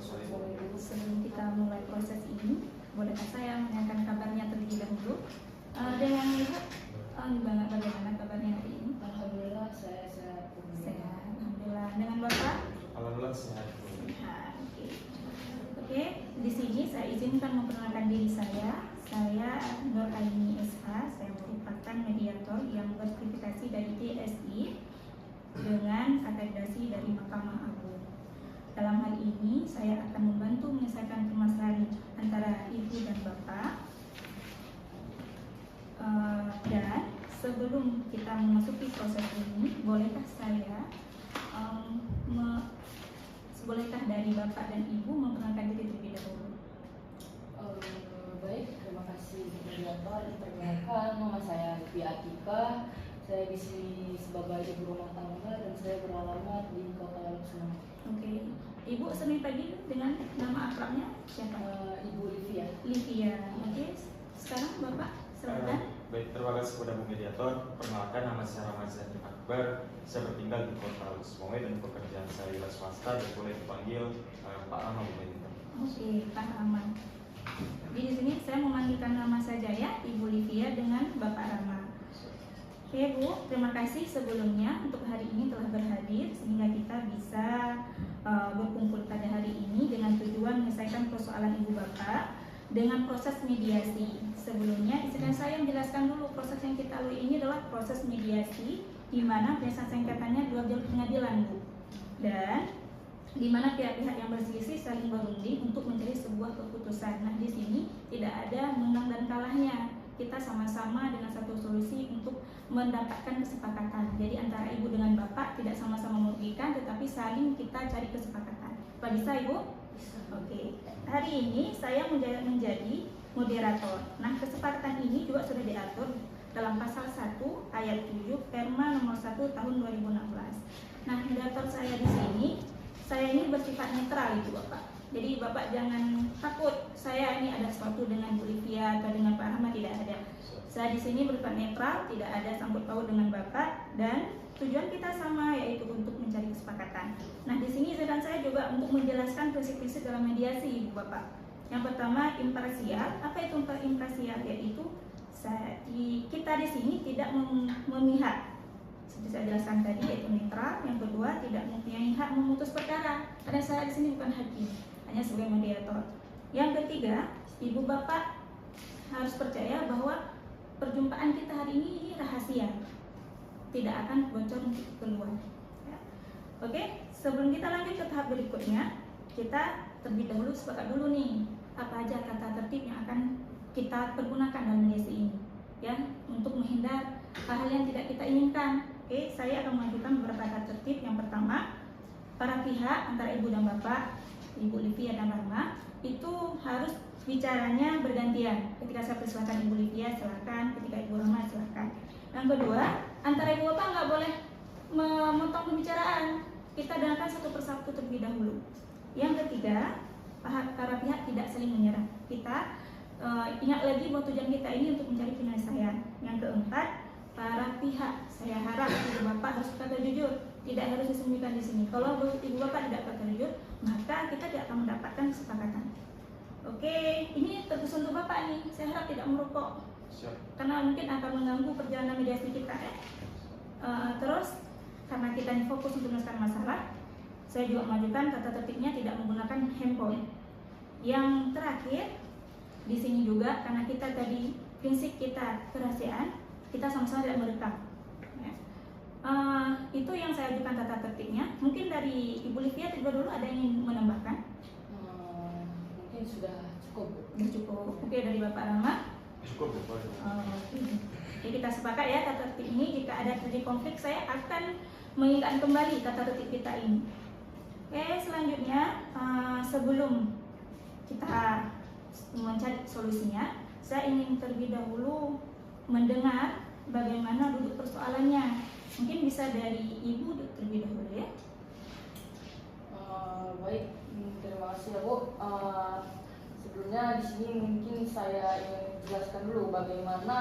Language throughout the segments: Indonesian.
Sebelum kita mulai proses ini, bolehkah saya menanyakan kabarnya terlebih dahulu? Dengan Ibu, bagaimana kabarnya hari ini? Alhamdulillah saya sehat. Sehat, alhamdulillah. Dengan Bapak? Alhamdulillah sehat. Sehat. Oke, di sini saya izinkan memperkenalkan diri saya. Saya Nur Aini SH. Saya merupakan mediator yang bersertifikasi dari DSI dengan akreditasi dari Mahkamah Agung. Dalam hal ini, saya akan membantu menyelesaikan permasalahan antara Ibu dan Bapak. Dan sebelum kita memasuki proses ini, bolehkah bolehkah dari Bapak dan Ibu memperkenalkan diri terlebih dahulu? Baik, terima kasih mediator. Perkenalkan, nama saya Livi Atika. Saya di sini sebagai ibu rumah tangga dan saya beralamat di Kota Laksana. Oke, Ibu sering pagi dengan nama akrabnya siapa? Ibu Livia. Livia. Oke, sekarang Bapak silakan. Baik, terima kasih kepada Bu Mediator. Perkenalkan, nama saya Ramazan Akbar. Saya bertinggal di Kota Lusmonge dan pekerjaan saya adalah swasta dan boleh dipanggil Pak Rama, Bu Mediator. Oke, Pak Rama. Jadi di sini saya memanggilkan nama saja ya, Ibu Livia dengan Bapak Rama. Oke Bu, terima kasih sebelumnya untuk hari ini telah berhadir sehingga kita bisa berkumpul pada hari ini dengan tujuan menyelesaikan persoalan Ibu Bapak dengan proses mediasi. Sebelumnya, izinkan saya menjelaskan dulu proses yang kita lalui ini adalah proses mediasi di mana biasa singkatannya dua jalur pengadilan Bu. Dan di mana pihak-pihak yang berselisih saling berunding untuk mencari sebuah keputusan. Nah, di sini tidak ada menang dan kalahnya. Kita sama-sama dengan satu solusi untuk mendapatkan kesepakatan. Jadi antara Ibu dengan Bapak tidak sama-sama merugikan, tetapi saling kita cari kesepakatan. Pak bisa Ibu? Bisa. Oke. Hari ini saya menjadi moderator. Nah, kesepakatan ini juga sudah diatur dalam pasal 1 ayat 7 Perma nomor 1 tahun 2016. Nah, moderator saya di sini, saya ini bersifat netral itu Bapak. Jadi Bapak jangan takut saya ini ada sesuatu dengan Bu Livia atau dengan Pak Ahmad, tidak ada. Saya di sini bersifat netral, tidak ada sangkut paut dengan Bapak dan tujuan kita sama, yaitu untuk mencari kesepakatan. Nah, di sini izinkan saya juga untuk menjelaskan prinsip-prinsip dalam mediasi Ibu Bapak. Yang pertama, imparsial. Apa itu imparsial? Yaitu kita di sini tidak memihak. Seperti saya jelaskan tadi, yaitu netral. Yang kedua, tidak mempunyai hak memutus perkara. Karena saya di sini bukan hakim, hanya sebagai mediator. Yang ketiga, Ibu Bapak harus percaya bahwa perjumpaan kita hari ini rahasia, tidak akan bocor untuk keluar. Ya. Oke, sebelum kita lanjut ke tahap berikutnya, kita terlebih dahulu sepakat dulu nih apa aja kata tertib yang akan kita pergunakan dalam mediasi ini, ya, untuk menghindar hal-hal yang tidak kita inginkan. Oke, saya akan mengajukan beberapa kata tertib. Yang pertama, para pihak antara Ibu dan Bapak, Ibu Livia dan Rama, itu harus bicaranya bergantian. Ketika saya persilakan Ibu Livia, silakan. Ketika Ibu Rama, silakan. Yang kedua, antara Ibu Bapak nggak boleh memotong pembicaraan. Kita dengarkan satu persatu terlebih dahulu. Yang ketiga, para pihak tidak saling menyerang. Kita ingat lagi bahwa tujuan kita ini untuk mencari penyelesaian. Yang keempat, para pihak, saya harap Ibu Bapak harus berkata jujur, tidak harus disembunyikan di sini. Kalau Ibu Bapak tidak berkata jujur, maka kita tidak akan mendapatkan kesepakatan. Oke, ini terkhusus untuk Bapak nih. Saya harap tidak merokok, karena mungkin akan mengganggu perjalanan mediasi kita ya. Terus, karena kita ini fokus untuk menyelesaikan masalah, saya juga mengajukan kata tertibnya tidak menggunakan handphone. Yang terakhir, di sini juga karena kita tadi prinsip kita kerahasiaan, kita sama-sama tidak merekam. Ya. Itu yang saya ajukan tata tertibnya. Mungkin dari Ibu Livia dulu ada yang ingin menambahkan? Mungkin sudah cukup. Sudah cukup. Oke, dari Bapak Rama? Cukup, Bu. Oke, kita sepakat ya tata tertib ini. Jika ada terjadi konflik, saya akan mengingatkan kembali tata tertib kita ini. Oke, selanjutnya sebelum kita mencari solusinya, saya ingin terlebih dahulu mendengar bagaimana duduk persoalannya. Mungkin bisa dari Ibu terlebih dahulu ya. Baik, terima kasih ya Bu. Sebelumnya di sini mungkin saya ingin jelaskan dulu bagaimana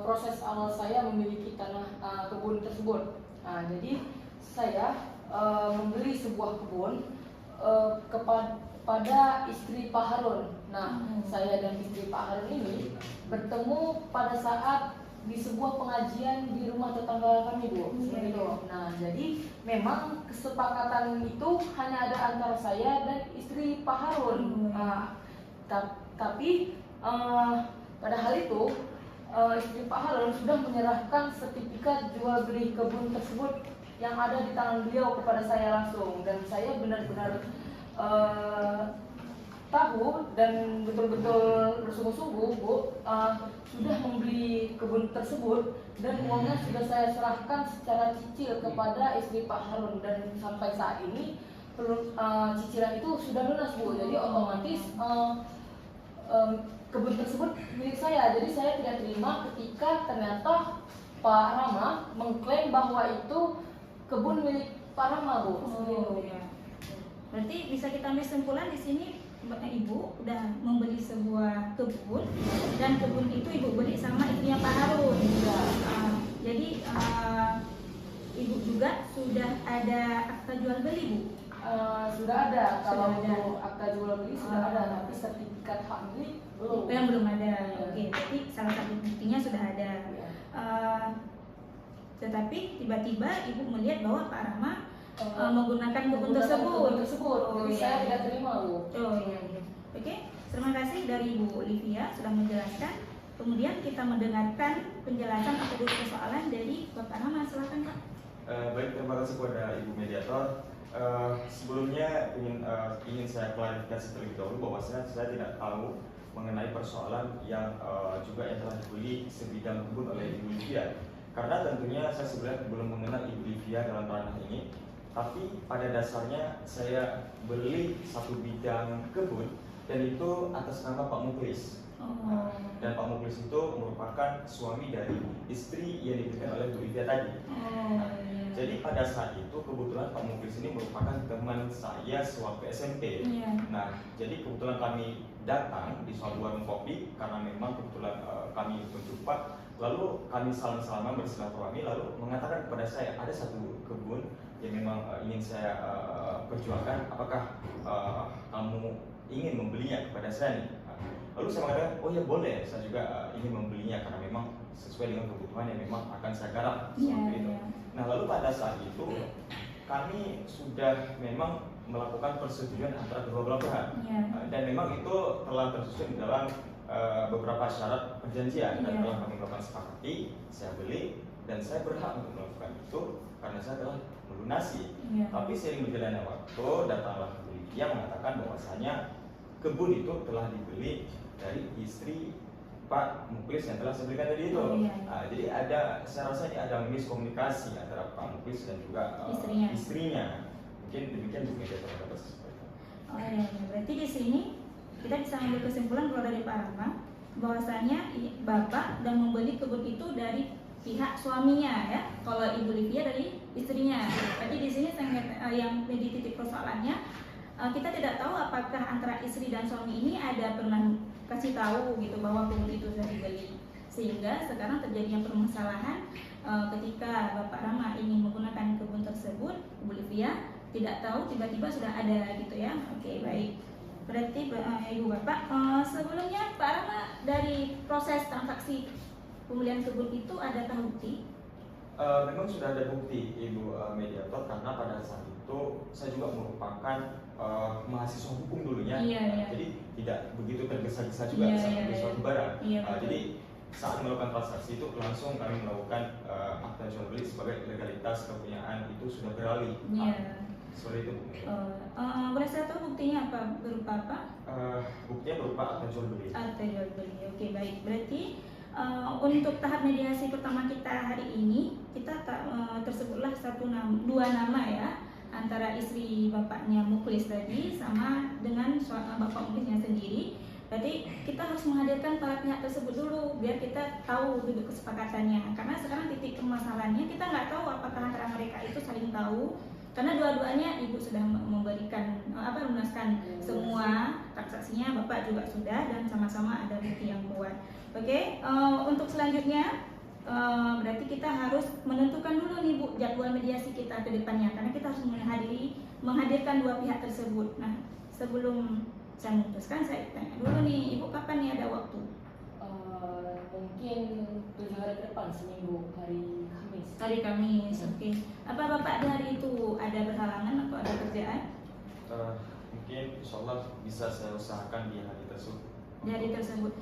proses awal saya memiliki tanah kebun tersebut. Jadi saya membeli sebuah kebun kepada istri Pak Harun. Nah, saya dan istri Pak Harun ini bertemu pada saat di sebuah pengajian di rumah tetangga kami, Bu. Seperti itu. Nah, jadi memang kesepakatan itu hanya ada antara saya dan istri Pak Harun. Tapi pada hal itu istri Pak Harun sudah menyerahkan sertifikat jual beli kebun tersebut yang ada di tangan beliau kepada saya langsung, dan saya benar-benar tahu dan betul-betul bersungguh-sungguh, Bu, sudah membeli kebun tersebut dan uangnya sudah saya serahkan secara cicil kepada istri Pak Harun, dan sampai saat ini cicilan itu sudah lunas, Bu. Jadi otomatis kebun tersebut milik saya. Jadi saya tidak terima ketika ternyata Pak Rama mengklaim bahwa itu kebun milik Pak Rama, Bu. Berarti bisa kita ambil kesimpulan di sini Ibu udah membeli sebuah kebun, dan kebun itu Ibu beli sama istrinya Pak Harun. Jadi Ibu juga sudah ada akta jual beli, Bu? Sudah ada. Kalau Sudah ada. akta jual beli sudah ada, tapi sertifikat hak milik belum. Yang belum ada. Oke, berarti salah satu buktinya sudah ada. Ya. Tetapi tiba-tiba Ibu melihat bahwa Pak Rama menggunakan kebun tersebut. Jadi saya tidak terima, Bu. Iya. Oke, terima kasih dari Ibu Olivia sudah menjelaskan. Kemudian kita mendengarkan penjelasan atau dulu persoalan dari Bapak Rama. Silakan, Pak. Baik, terima kasih kepada Ibu Mediator. Sebelumnya ingin saya klarifikasi terlebih dahulu bahwasanya saya tidak tahu mengenai persoalan yang juga yang telah dibeli sebidang kebun oleh Ibu Olivia. Karena tentunya saya sebenarnya belum mengenal Ibu Olivia dalam ranah ini. Tapi pada dasarnya saya beli satu bidang kebun dan itu atas nama Pak Muklis. Dan Pak Muklis itu merupakan suami dari istri yang diberikan oleh Bu Olivia tadi. Jadi pada saat itu kebetulan Pak Muklis ini merupakan teman saya sewaktu SMP. Nah, jadi kebetulan kami datang di suatu warung kopi karena memang kebetulan kami berjumpa. Lalu kami salam-salaman bersilaturahmi, lalu mengatakan kepada saya ada satu kebun yang memang ingin saya perjuangkan. Apakah kamu ingin membelinya kepada saya nih? Lalu saya mengatakan, oh ya boleh, saya juga ingin membelinya karena memang sesuai dengan kebutuhan yang memang akan saya garap seperti itu. Nah, lalu pada saat itu kami sudah memang melakukan persetujuan antara kedua belah pihak, dan memang itu telah tersusun dalam beberapa syarat perjanjian, dan telah kami melakukan sepakati. Saya beli dan saya berhak untuk melakukan itu karena saya telah melunasi. Tapi seiring berjalannya waktu, datanglah Olivia mengatakan bahwasanya kebun itu telah dibeli dari istri Pak Muklis yang telah saya berikan tadi itu. Jadi saya rasa ini ada miskomunikasi antara Pak Muklis dan juga istrinya. Mungkin demikian Bu Mediator atas seperti itu. Berarti di sini kita bisa ambil kesimpulan kalau dari Pak Rama bahwasanya Bapak dan membeli kebun itu dari pihak suaminya, ya. Kalau Ibu Olivia dari istrinya. Berarti di sini yang menjadi titik persoalannya, kita tidak tahu apakah antara istri dan suami ini ada pernah kasih tahu gitu bahwa kebun itu sudah dibeli, sehingga sekarang terjadinya permasalahan ketika Bapak Rama ingin menggunakan kebun tersebut, Ibu Olivia tidak tahu, tiba-tiba sudah ada gitu ya. Oke, baik. Berarti Ibu Bapak, sebelumnya Pak Rama dari proses transaksi pembelian kebun itu adakah bukti? Memang sudah ada bukti, Ibu Mediator, karena pada saat itu saya juga merupakan mahasiswa hukum dulunya. Jadi tidak begitu tergesa-gesa juga saat membeli suatu barang. Jadi saat melakukan transaksi itu langsung kami melakukan akta jual beli sebagai legalitas kepunyaan itu sudah beralih. Seperti itu. Boleh saya tahu buktinya apa, berupa apa? Buktinya berupa akta jual beli. Akta jual beli. Oke, baik. Berarti untuk tahap mediasi pertama kita hari ini, kita tersebutlah dua nama ya, antara istri bapaknya Muklis tadi sama dengan bapak Muklisnya sendiri. Berarti kita harus menghadirkan para pihak tersebut dulu biar kita tahu duduk kesepakatannya. Karena sekarang titik permasalahannya kita nggak tahu apakah antara mereka itu saling tahu. Karena dua-duanya ibu sudah memberikan lunaskan semua transaksinya, bapak juga sudah, dan sama-sama ada bukti yang kuat. Oke, untuk selanjutnya berarti kita harus menentukan dulu nih Bu jadwal mediasi kita ke depannya, karena kita harus menghadirkan dua pihak tersebut. Nah, sebelum saya memutuskan, saya tanya dulu nih Ibu, kapan nih ada waktu? Mungkin 7 hari ke depan, seminggu, hari Kamis. Hari Kamis, oke. Apa Bapak di hari itu ada berhalangan atau ada kerjaan? Mungkin insya Allah bisa saya usahakan di hari tersebut. Di hari tersebut,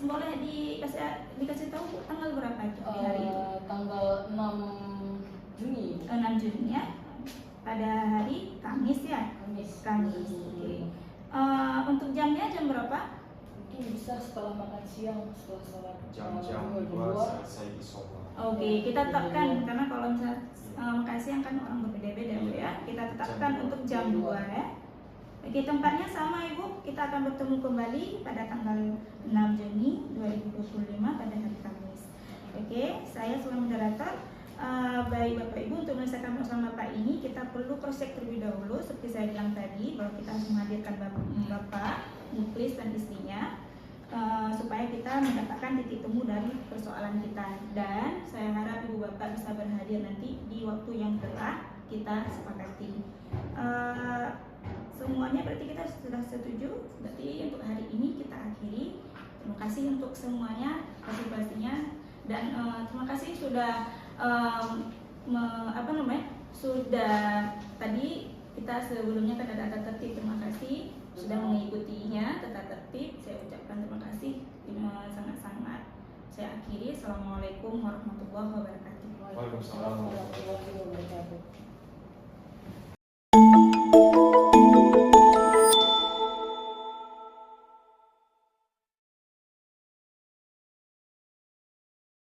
boleh dikasih tahu Bu, tanggal berapa itu di hari itu? Tanggal 6 Juni. 6 Juni ya, pada hari Kamis ya? Kamis. Oke. Untuk jamnya jam berapa? Mungkin bisa setelah makan siang, setelah sholat Jam-jam 2 selesai di sholat. Oke, kita tetapkan, karena kalau misalnya makan siang kan orang berbeda-beda Bu ya. Kita tetapkan Jam untuk jam 2 ya. Oke, tempatnya sama Ibu, kita akan bertemu kembali pada tanggal 6 Juni 2025 pada hari Kamis. Oke, saya selaku moderator. Baik Bapak Ibu, untuk menyelesaikan persoalan Bapak ini kita perlu cross check terlebih dahulu, seperti saya bilang tadi bahwa kita harus menghadirkan Bapak, Muklis dan istrinya, supaya kita mendapatkan titik temu dari persoalan kita. Dan saya harap Ibu Bapak bisa berhadir nanti di waktu yang telah kita sepakati. Semuanya berarti kita sudah setuju. Berarti untuk hari ini kita akhiri. Terima kasih untuk semuanya partisipasinya, dan terima kasih sudah sudah tadi kita sebelumnya kan ada tata tertib. Terima kasih sudah mengikutinya tata tertib. Saya ucapkan terima kasih sangat-sangat. Saya akhiri. Assalamualaikum warahmatullahi wabarakatuh. Waalaikumsalam. Warahmatullahi wabarakatuh.